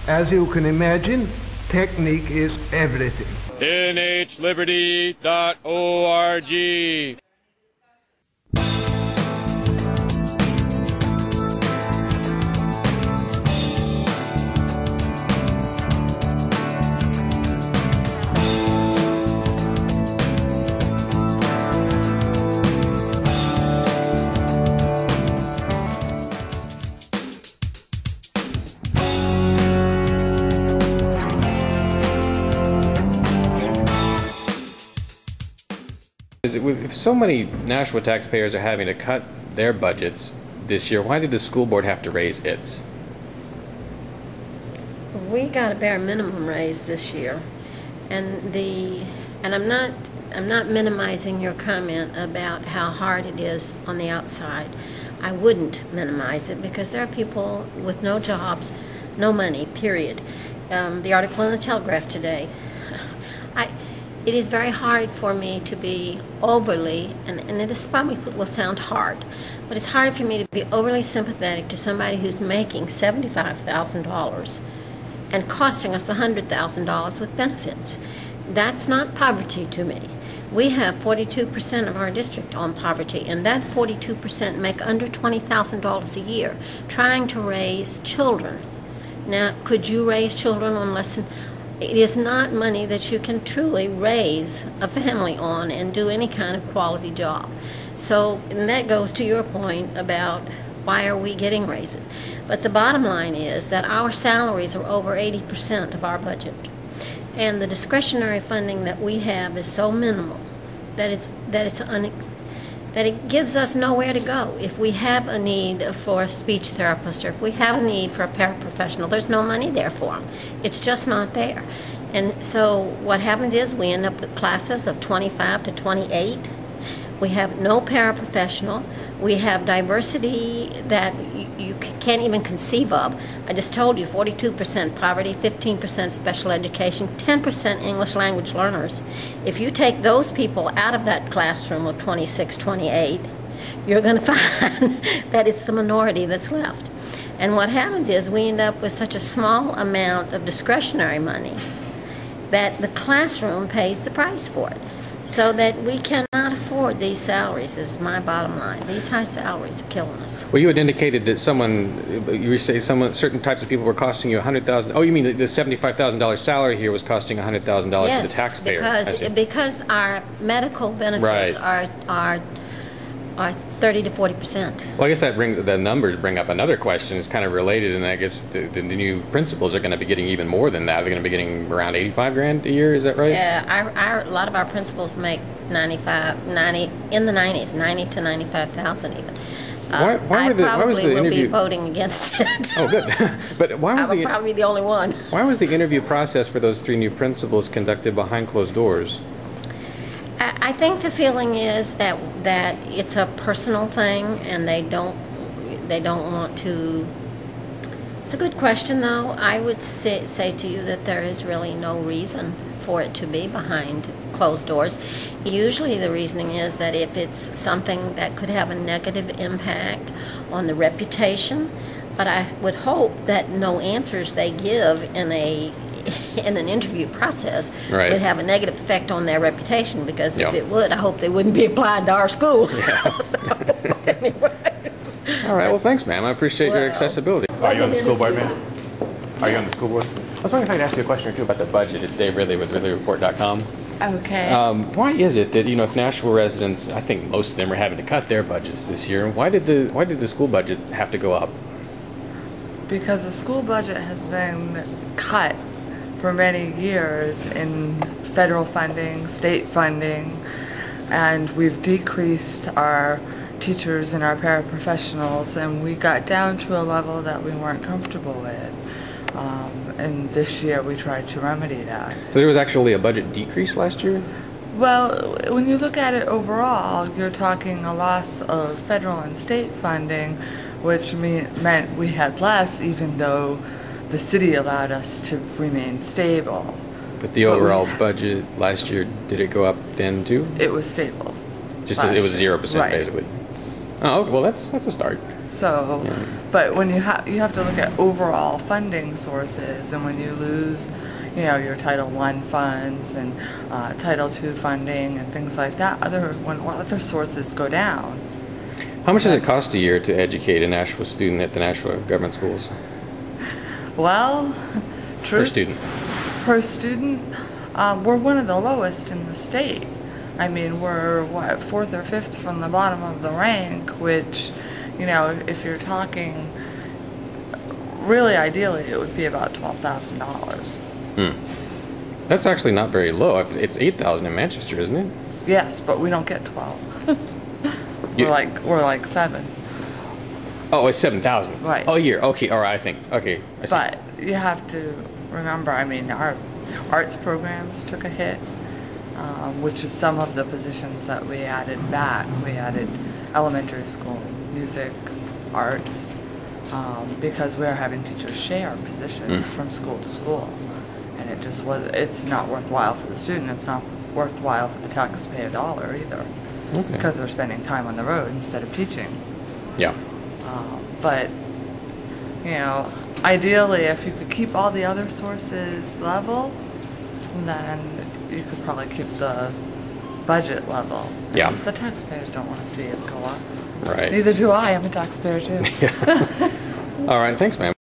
As you can imagine, technique is everything. nhliberty.org. If so many Nashua taxpayers are having to cut their budgets this year, why did the school board have to raise its? We got a bare minimum raise this year, and I'm not minimizing your comment about how hard it is on the outside. I wouldn't minimize it because there are people with no jobs, no money, period. The article in the Telegraph today. It is very hard for me to be overly, and this probably will sound hard, but it's hard for me to be overly sympathetic to somebody who's making $75,000 and costing us $100,000 with benefits. That's not poverty to me. We have 42% of our district on poverty, and that 42% make under $20,000 a year trying to raise children. Now, could you raise children on less than... It is not money that you can truly raise a family on and do any kind of quality job. So, and that goes to your point about why are we getting raises. But the bottom line is that our salaries are over 80% of our budget. And the discretionary funding that we have is so minimal that it gives us nowhere to go. If we have a need for a speech therapist or if we have a need for a paraprofessional, there's no money there for them. It's just not there. And so what happens is we end up with classes of 25 to 28. We have no paraprofessional. We have diversity that you can't even conceive of. I just told you 42% poverty, 15% special education, 10% English language learners. If you take those people out of that classroom of 26, 28, you're going to find that it's the minority that's left. And what happens is we end up with such a small amount of discretionary money that the classroom pays the price for it. So that we cannot afford these salaries is my bottom line. These high salaries are killing us. Well, you had indicated that certain types of people were costing you $100,000. Oh, you mean the $75,000 salary here was costing $100,000 to the taxpayer? Yes, because our medical benefits are 30 to 40%. Well, I guess the numbers bring up another question. It's kind of related, and I guess the new principals are going to be getting even more than that. They're going to be getting around 85 grand a year. Is that right? Yeah, a lot of our principals make 90 in the 90s, 90 to 95,000 even. Why will be voting against it. Oh, good. But why was I would probably be the only one. Why was the interview process for those 3 new principals conducted behind closed doors? I think the feeling is that it's a personal thing, and they don't want to. It's a good question, though. I would say to you that there is really no reason for it to be behind closed doors. Usually the reasoning is that if it's something that could have a negative impact on the reputation, but I would hope that no answers they give in an interview process would have a negative effect on their reputation, because if it would, I hope they wouldn't be applying to our school. Yeah. So, anyway. All right, well, thanks, ma'am. I appreciate your accessibility. Are you on the school board, ma'am? Are you on the school board? I was wondering if I could ask you a question or two about the budget. It's Dave Ridley with RidleyReport.com. Okay. Why is it that, if Nashua residents, I think most of them are having to cut their budgets this year, why did the school budget have to go up? Because the school budget has been cut for many years in federal funding, state funding, and we've decreased our teachers and our paraprofessionals, and we got down to a level that we weren't comfortable with. And this year we tried to remedy that. So there was actually a budget decrease last year? Well, when you look at it overall, you're talking a loss of federal and state funding, which meant we had less, even though the city allowed us to remain stable. But the overall budget last year, did it go up then too? It was stable. Just as it was 0% right. basically. Oh, well, that's a start. So, but when you have to look at overall funding sources, and when you lose, you know, your Title I funds and Title II funding and things like that, when other sources go down. How much does it cost a year to educate a Nashua student at the Nashua government schools? Well, Per student. Per student, we're one of the lowest in the state. I mean, we're, what, 4th or 5th from the bottom of the rank, which, you know, if you're talking, really ideally, it would be about $12,000. That's actually not very low. It's $8,000 in Manchester, isn't it? Yes, but we don't get 12. We're like 7. Oh, it's 7,000. Right. Oh, a year. Okay, all right. I think. Okay, I see. But you have to remember, I mean, our arts programs took a hit, which is some of the positions that we added back. We added elementary school, music, arts, because we're having teachers share positions from school to school. And it's not worthwhile for the student, it's not worthwhile for the taxpayer dollar either. Okay. Because they're spending time on the road instead of teaching. Yeah. But, you know, ideally, if you could keep all the other sources level, then you could probably keep the budget level. Yeah. And the taxpayers don't want to see it go up. Right. Neither do I. I'm a taxpayer too. All right. Thanks, ma'am.